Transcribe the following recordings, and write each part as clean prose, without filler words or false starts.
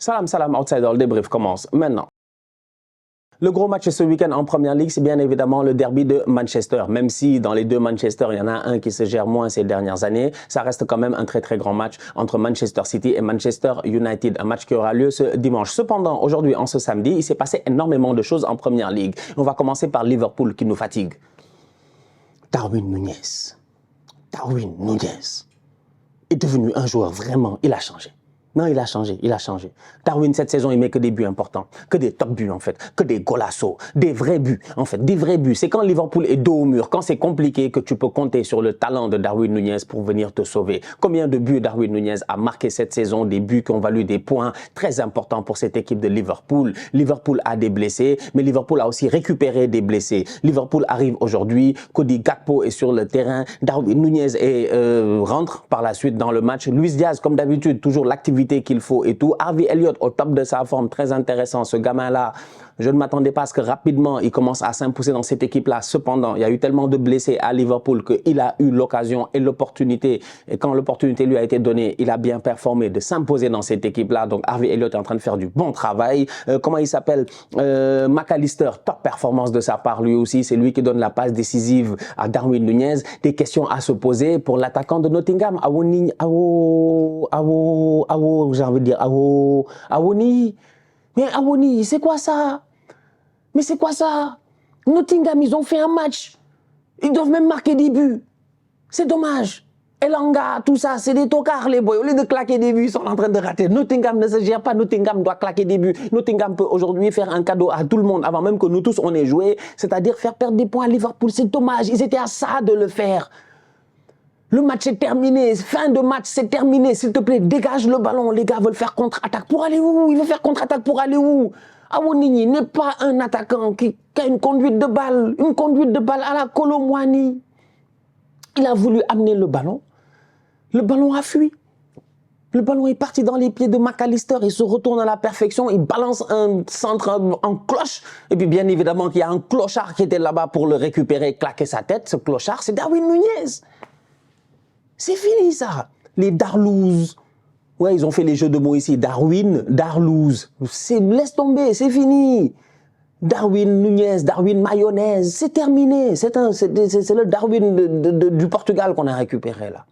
Salam, salam, outsider, le débrief commence maintenant. Le gros match ce week-end en Première Ligue, c'est bien évidemment le derby de Manchester. Même si dans les deux Manchester, il y en a un qui se gère moins ces dernières années, ça reste quand même un très grand match entre Manchester City et Manchester United. Un match qui aura lieu ce dimanche. Cependant, aujourd'hui, en ce samedi, il s'est passé énormément de choses en Première Ligue. On va commencer par Liverpool qui nous fatigue. Darwin Núñez. Darwin Núñez est devenu un joueur vraiment, il a changé. Non, il a changé, il a changé. Darwin, cette saison, il met que des buts importants, que des top buts en fait, que des golassos, des vrais buts en fait, des vrais buts. C'est quand Liverpool est dos au mur, quand c'est compliqué que tu peux compter sur le talent de Darwin Núñez pour venir te sauver. Combien de buts Darwin Núñez a marqué cette saison, des buts qui ont valu des points très importants pour cette équipe de Liverpool. Liverpool a des blessés, mais Liverpool a aussi récupéré des blessés. Liverpool arrive aujourd'hui, Cody Gakpo est sur le terrain, Darwin Núñez rentre par la suite dans le match. Luis Diaz, comme d'habitude, toujours l'activité qu'il faut et tout. Harvey Elliott au top de sa forme, très intéressant. Ce gamin-là, je ne m'attendais pas à ce que rapidement il commence à s'imposer dans cette équipe-là. Cependant, il y a eu tellement de blessés à Liverpool qu'il a eu l'occasion et l'opportunité. Et quand l'opportunité lui a été donnée, il a bien performé de s'imposer dans cette équipe-là. Donc Harvey Elliott est en train de faire du bon travail. Comment il s'appelle? McAllister, top performance de sa part lui aussi. C'est lui qui donne la passe décisive à Darwin Núñez. Des questions à se poser pour l'attaquant de Nottingham, j'ai envie de dire Awoni. Mais Awoni, c'est quoi ça? Mais c'est quoi ça? Nottingham, ils ont fait un match. Ils doivent même marquer des buts. C'est dommage. Elanga, tout ça, c'est des tocards, les boys. Au lieu de claquer des buts, ils sont en train de rater. Nottingham ne se gère pas. Nottingham doit claquer des buts. Nottingham peut aujourd'hui faire un cadeau à tout le monde avant même que nous tous on ait joué. C'est-à-dire faire perdre des points à Liverpool. C'est dommage. Ils étaient à ça de le faire. Le match est terminé, fin de match, c'est terminé. S'il te plaît, dégage le ballon. Les gars veulent faire contre-attaque. Pour aller où? Ils veulent faire contre-attaque pour aller où? Awonigny n'est pas un attaquant qui a une conduite de balle à la Kolo Muani. Il a voulu amener le ballon a fui. Le ballon est parti dans les pieds de McAllister, il se retourne à la perfection, il balance un centre en cloche. Et puis bien évidemment qu'il y a un clochard qui était là-bas pour le récupérer, claquer sa tête. Ce clochard, c'est Darwin Núñez. C'est fini ça. Les Darlouz. Ouais, ils ont fait les jeux de mots ici. Darwin, Darlouz. Laisse tomber, c'est fini. Darwin Núñez, Darwin Mayonnaise, c'est terminé. C'est le Darwin du Portugal qu'on a récupéré là.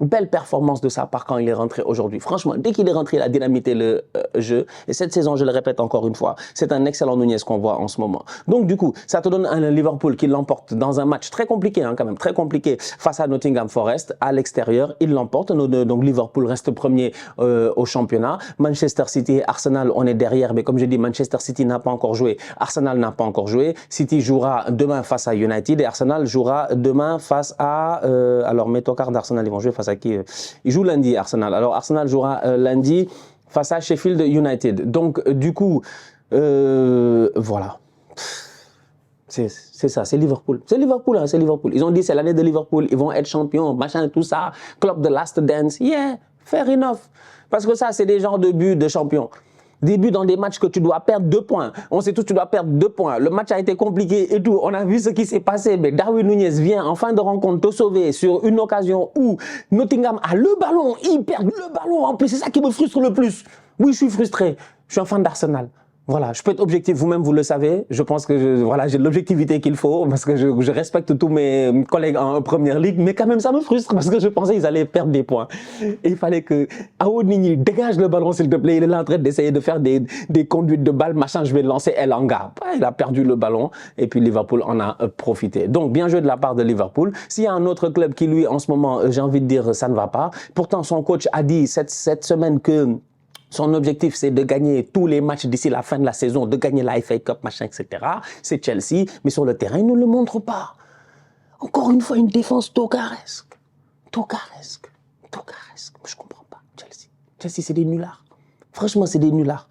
Belle performance de sa part quand il est rentré aujourd'hui. Franchement, dès qu'il est rentré, il a dynamité le jeu. Et cette saison, je le répète encore une fois, c'est un excellent Núñez qu'on voit en ce moment. Donc du coup, ça te donne un Liverpool qui l'emporte dans un match très compliqué, hein, quand même, très compliqué, face à Nottingham Forest. À l'extérieur, il l'emporte. Donc Liverpool reste premier au championnat. Manchester City et Arsenal, on est derrière. Mais comme je dis, Manchester City n'a pas encore joué. Arsenal n'a pas encore joué. City jouera demain face à United et Arsenal jouera demain face à... alors, mes tocards d'Arsenal, ils vont jouer face à qui? Ils jouent lundi, Arsenal. Alors, Arsenal jouera lundi face à Sheffield United. Donc, du coup, voilà. C'est ça, c'est Liverpool. C'est Liverpool, hein, c'est Liverpool. Ils ont dit c'est l'année de Liverpool, ils vont être champions, machin, tout ça. Club de Last Dance. Yeah, fair enough. Parce que ça, c'est des genres de buts de champions. Des buts dans des matchs que tu dois perdre 2 points. On sait tous que tu dois perdre 2 points. Le match a été compliqué et tout. On a vu ce qui s'est passé. Mais Darwin Núñez vient en fin de rencontre te sauver sur une occasion où Nottingham a le ballon. Ils perdent le ballon en plus. C'est ça qui me frustre le plus. Oui, je suis frustré. Je suis un fan d'Arsenal. Voilà, je peux être objectif, vous-même vous le savez. Je pense que voilà, j'ai l'objectivité qu'il faut parce que je respecte tous mes collègues en première ligue, mais quand même ça me frustre parce que je pensais qu'ils allaient perdre des points. Et il fallait que Awonigny dégage le ballon s'il te plaît. Il est là en train d'essayer de faire des conduites de balle, machin. Je vais lancer Elanga. Il a perdu le ballon et puis Liverpool en a profité. Donc bien joué de la part de Liverpool. S'il y a un autre club qui lui en ce moment, j'ai envie de dire, ça ne va pas. Pourtant son coach a dit cette semaine que son objectif, c'est de gagner tous les matchs d'ici la fin de la saison, de gagner la FA Cup, machin, etc. C'est Chelsea, mais sur le terrain, il ne le montre pas. Encore une fois, une défense tocaresque. Tocaresque. Tocaresque. Je ne comprends pas, Chelsea. Chelsea, c'est des nullards. Franchement, c'est des nullards.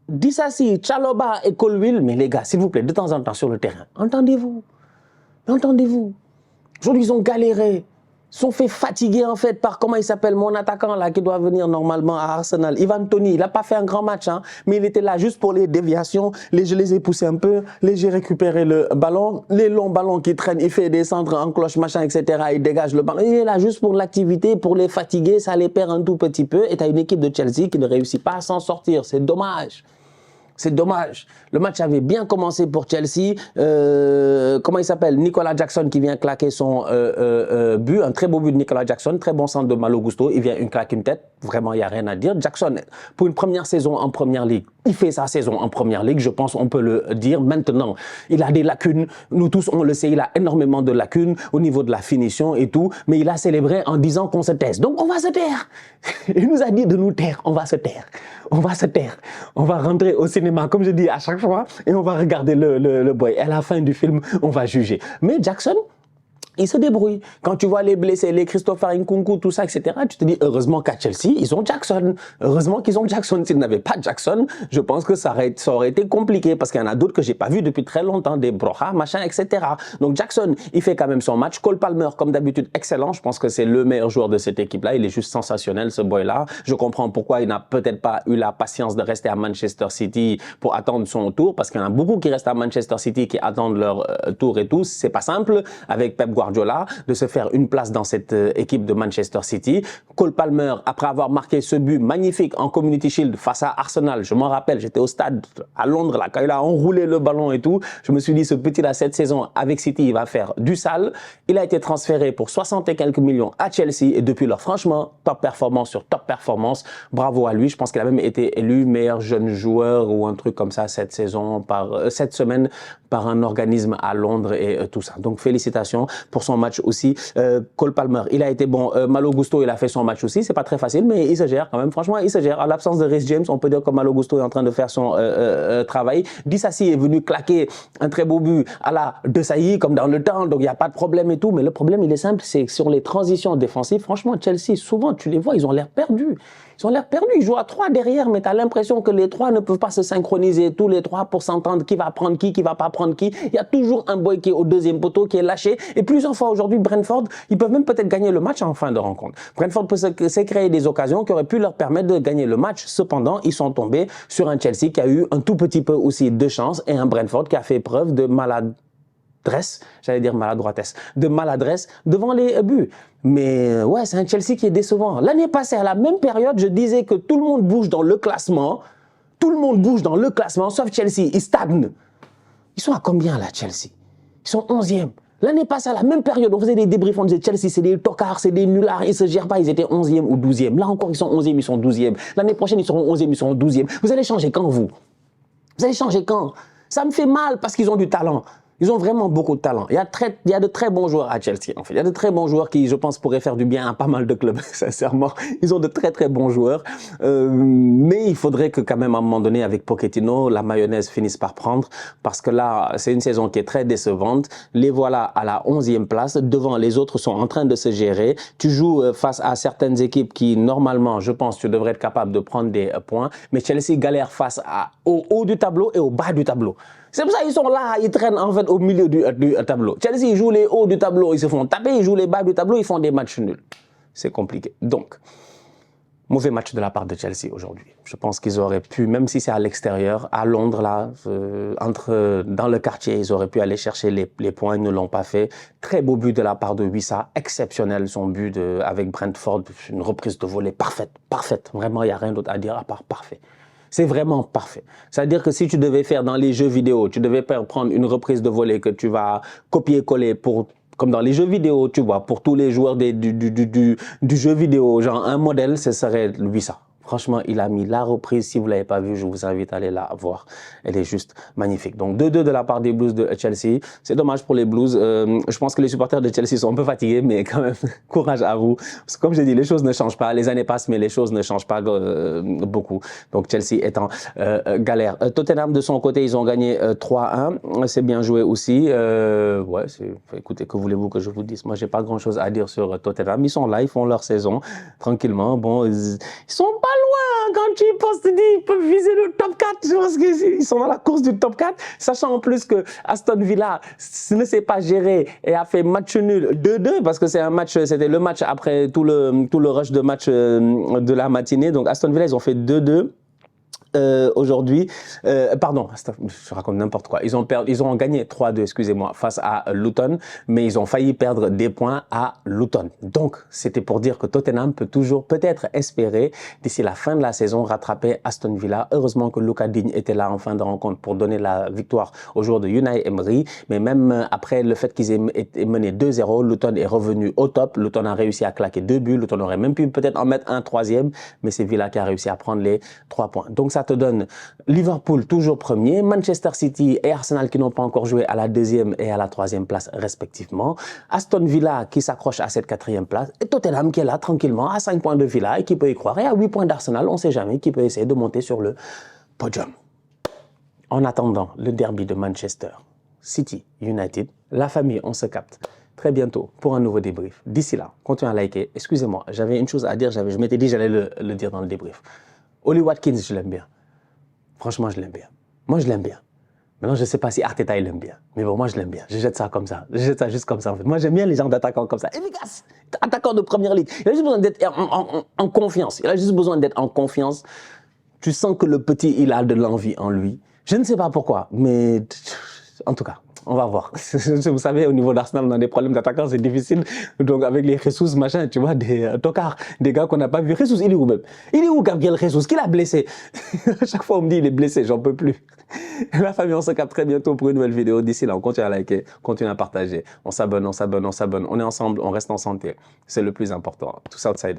Dissassi, Chalobah et Colwill, mais les gars, s'il vous plaît, de temps en temps sur le terrain, entendez-vous. Entendez-vous. Aujourd'hui, ils ont galéré. sont fait fatiguer en fait par, comment il s'appelle, mon attaquant là qui doit venir normalement à Arsenal, Ivan Toney. Il n'a pas fait un grand match, hein, mais il était là juste pour les déviations. Je les ai poussés un peu, j'ai récupéré le ballon, les longs ballons qui traînent, il fait des centres en cloche, machin, etc. Il dégage le ballon. Il est là juste pour l'activité, pour les fatiguer, ça les perd un tout petit peu. Et tu as une équipe de Chelsea qui ne réussit pas à s'en sortir. C'est dommage. C'est dommage. Le match avait bien commencé pour Chelsea. Comment il s'appelle? Nicolas Jackson qui vient claquer son but. Un très beau but de Nicolas Jackson. Très bon centre de Malo Gusto. Il vient claquer une tête. Vraiment, il n'y a rien à dire. Jackson, pour une première saison en Première Ligue, il fait sa saison en Première Ligue. Je pense on peut le dire. Maintenant, il a des lacunes. Nous tous, on le sait, il a énormément de lacunes au niveau de la finition et tout. Mais il a célébré en disant qu'on se taise. Donc, on va se taire. Il nous a dit de nous taire. On va se taire. On va se taire. On va rentrer au cinéma, comme je dis à chaque fois, et on va regarder le boy. Et à la fin du film, on va juger. Mais Jackson, il se débrouille. Quand tu vois les blessés, les Christopher Nkunku, tout ça, etc., tu te dis, heureusement qu'à Chelsea, ils ont Jackson. Heureusement qu'ils ont Jackson. S'ils n'avaient pas Jackson, je pense que ça aurait été compliqué parce qu'il y en a d'autres que j'ai pas vu depuis très longtemps, des Broha, machin, etc. Donc Jackson, il fait quand même son match. Cole Palmer, comme d'habitude, excellent. Je pense que c'est le meilleur joueur de cette équipe-là. Il est juste sensationnel, ce boy-là. Je comprends pourquoi il n'a peut-être pas eu la patience de rester à Manchester City pour attendre son tour, parce qu'il y en a beaucoup qui restent à Manchester City, qui attendent leur tour et tout. C'est pas simple avec Pep Guardiola de se faire une place dans cette équipe de Manchester City. Cole Palmer, après avoir marqué ce but magnifique en Community Shield face à Arsenal, je m'en rappelle, j'étais au stade à Londres, là, quand il a enroulé le ballon et tout, je me suis dit, ce petit-là, cette saison, avec City, il va faire du sale. Il a été transféré pour 60 et quelques millions à Chelsea et depuis lors, franchement, top performance sur top performance. Bravo à lui. Je pense qu'il a même été élu meilleur jeune joueur ou un truc comme ça cette semaine par un organisme à Londres et tout ça. Donc, félicitations pour son match aussi. Cole Palmer, il a été bon. Malo Gusto, il a fait son match aussi. C'est pas très facile, mais il se gère quand même. Franchement, il se gère. À l'absence de Reece James, on peut dire que Malo Gusto est en train de faire son travail. Disasi est venu claquer un très beau but à la De Sailly, comme dans le temps. Donc, il n'y a pas de problème et tout. Mais le problème, il est simple, c'est sur les transitions défensives. Franchement, Chelsea, souvent, tu les vois, ils ont l'air perdus. Ils ont l'air perdus. Ils jouent à 3 derrière, mais tu as l'impression que les 3 ne peuvent pas se synchroniser, tous les 3 pour s'entendre qui va prendre qui va pas prendre qui. Il y a toujours un boy qui est au deuxième poteau, qui est lâché. Et plusieurs fois aujourd'hui, Brentford, ils peuvent même peut-être gagner le match en fin de rencontre. Brentford s'est créé des occasions qui auraient pu leur permettre de gagner le match. Cependant, ils sont tombés sur un Chelsea qui a eu un tout petit peu aussi de chance et un Brentford qui a fait preuve de j'allais dire maladroitesse, de maladresse devant les buts. Mais ouais, c'est un Chelsea qui est décevant. L'année passée, à la même période, je disais que tout le monde bouge dans le classement. Tout le monde bouge dans le classement, sauf Chelsea. Ils stagnent. Ils sont à combien là, Chelsea? Ils sont 11e. L'année passée, à la même période, on faisait des débriefs, on disait Chelsea, c'est des tocards, c'est des nullards, ils ne se gèrent pas, ils étaient 11e ou 12e. Là encore, ils sont 11e, ils sont 12e. L'année prochaine, ils seront 11e, ils seront 12e. Vous allez changer quand, vous? Vous allez changer quand? Ça me fait mal parce qu'ils ont du talent. Ils ont vraiment beaucoup de talent. Il y a de très bons joueurs à Chelsea. En fait, il y a de très bons joueurs qui, je pense, pourraient faire du bien à pas mal de clubs, sincèrement. Ils ont de très très bons joueurs. Mais il faudrait que quand même, à un moment donné, avec Pochettino, la mayonnaise finisse par prendre. Parce que là, c'est une saison qui est très décevante. Les voilà à la 11e place. Devant, les autres sont en train de se gérer. Tu joues face à certaines équipes qui, normalement, je pense, tu devrais être capable de prendre des points. Mais Chelsea galère face au haut du tableau et au bas du tableau. C'est pour ça qu'ils sont là, ils traînent en fait au milieu du tableau. Chelsea, ils jouent les hauts du tableau, ils se font taper, ils jouent les bas du tableau, ils font des matchs nuls. C'est compliqué. Donc, mauvais match de la part de Chelsea aujourd'hui. Je pense qu'ils auraient pu, même si c'est à l'extérieur, à Londres, là, dans le quartier, ils auraient pu aller chercher les points, ils ne l'ont pas fait. Très beau but de la part de Wissa, exceptionnel son but avec Brentford, une reprise de volée parfaite, parfaite. Vraiment, il n'y a rien d'autre à dire à part parfait. C'est vraiment parfait. C'est-à-dire que si tu devais faire dans les jeux vidéo, tu devais prendre une reprise de volée que tu vas copier-coller comme dans les jeux vidéo, tu vois, pour tous les joueurs du jeu vidéo, genre un modèle, ce serait lui ça. Franchement, il a mis la reprise. Si vous ne l'avez pas vue, je vous invite à aller la voir. Elle est juste magnifique. Donc, 2-2 de la part des Blues de Chelsea. C'est dommage pour les Blues. Je pense que les supporters de Chelsea sont un peu fatigués, mais quand même, courage à vous. Parce que comme je dis, les choses ne changent pas. Les années passent, mais les choses ne changent pas beaucoup. Donc, Chelsea est en galère. Tottenham, de son côté, ils ont gagné 3-1. C'est bien joué aussi. Ouais, écoutez, que voulez-vous que je vous dise? Moi, j'ai pas grand-chose à dire sur Tottenham. Ils sont là, ils font leur saison tranquillement. Bon, ils sont pas loin quand tu y pense que ils peuvent viser le top 4. Je pense qu'ils sont dans la course du top 4, sachant en plus que Aston Villa ne s'est pas géré et a fait match nul 2-2 parce que c'était le match après tout le rush de match de la matinée. Donc Aston Villa, ils ont fait 2-2. Aujourd'hui, pardon, je raconte n'importe quoi. Ils ont gagné 3-2, excusez-moi, face à Luton, mais ils ont failli perdre des points à Luton. Donc, c'était pour dire que Tottenham peut toujours peut-être espérer, d'ici la fin de la saison, rattraper Aston Villa. Heureusement que Lucas Digne était là en fin de rencontre pour donner la victoire aux joueurs de Unai Emery. Mais même après le fait qu'ils aient été menés 2-0, Luton est revenu au top. Luton a réussi à claquer 2 buts. Luton aurait même pu peut-être en mettre un troisième, mais c'est Villa qui a réussi à prendre les 3 points. Donc, ça te donne Liverpool toujours premier, Manchester City et Arsenal qui n'ont pas encore joué à la 2e et à la 3e place respectivement, Aston Villa qui s'accroche à cette 4e place et Tottenham qui est là tranquillement à 5 points de Villa et qui peut y croire, et à 8 points d'Arsenal, on ne sait jamais, qui peut essayer de monter sur le podium. En attendant le derby de Manchester City United, la famille, on se capte très bientôt pour un nouveau débrief. D'ici là, continuez à liker. Excusez-moi, j'avais une chose à dire, je m'étais dit j'allais le dire dans le débrief. Oli Watkins, je l'aime bien. Franchement, je l'aime bien. Moi, je l'aime bien. Maintenant, je ne sais pas si Arteta, il l'aime bien. Mais bon, moi, je l'aime bien. Je jette ça comme ça. Je jette ça juste comme ça, en fait. Moi, j'aime bien les gens d'attaquants comme ça. Efficace. Attaquant de première ligue. Il a juste besoin d'être en confiance. Il a juste besoin d'être en confiance. Tu sens que le petit, il a de l'envie en lui. Je ne sais pas pourquoi, mais en tout cas, on va voir. Vous savez, au niveau d'Arsenal, on a des problèmes d'attaquants, c'est difficile. Donc, avec les Jesus, machin, tu vois, des tocards, des gars qu'on n'a pas vu. Jesus, il est où même? Il est où, Gabriel Jesus? Qui l'a blessé? À chaque fois, on me dit, il est blessé, j'en peux plus. La famille, on se capte très bientôt pour une nouvelle vidéo. D'ici là, on continue à liker, continue à partager. On s'abonne, on s'abonne, on s'abonne. On est ensemble, on reste en santé. C'est le plus important. Tous outside.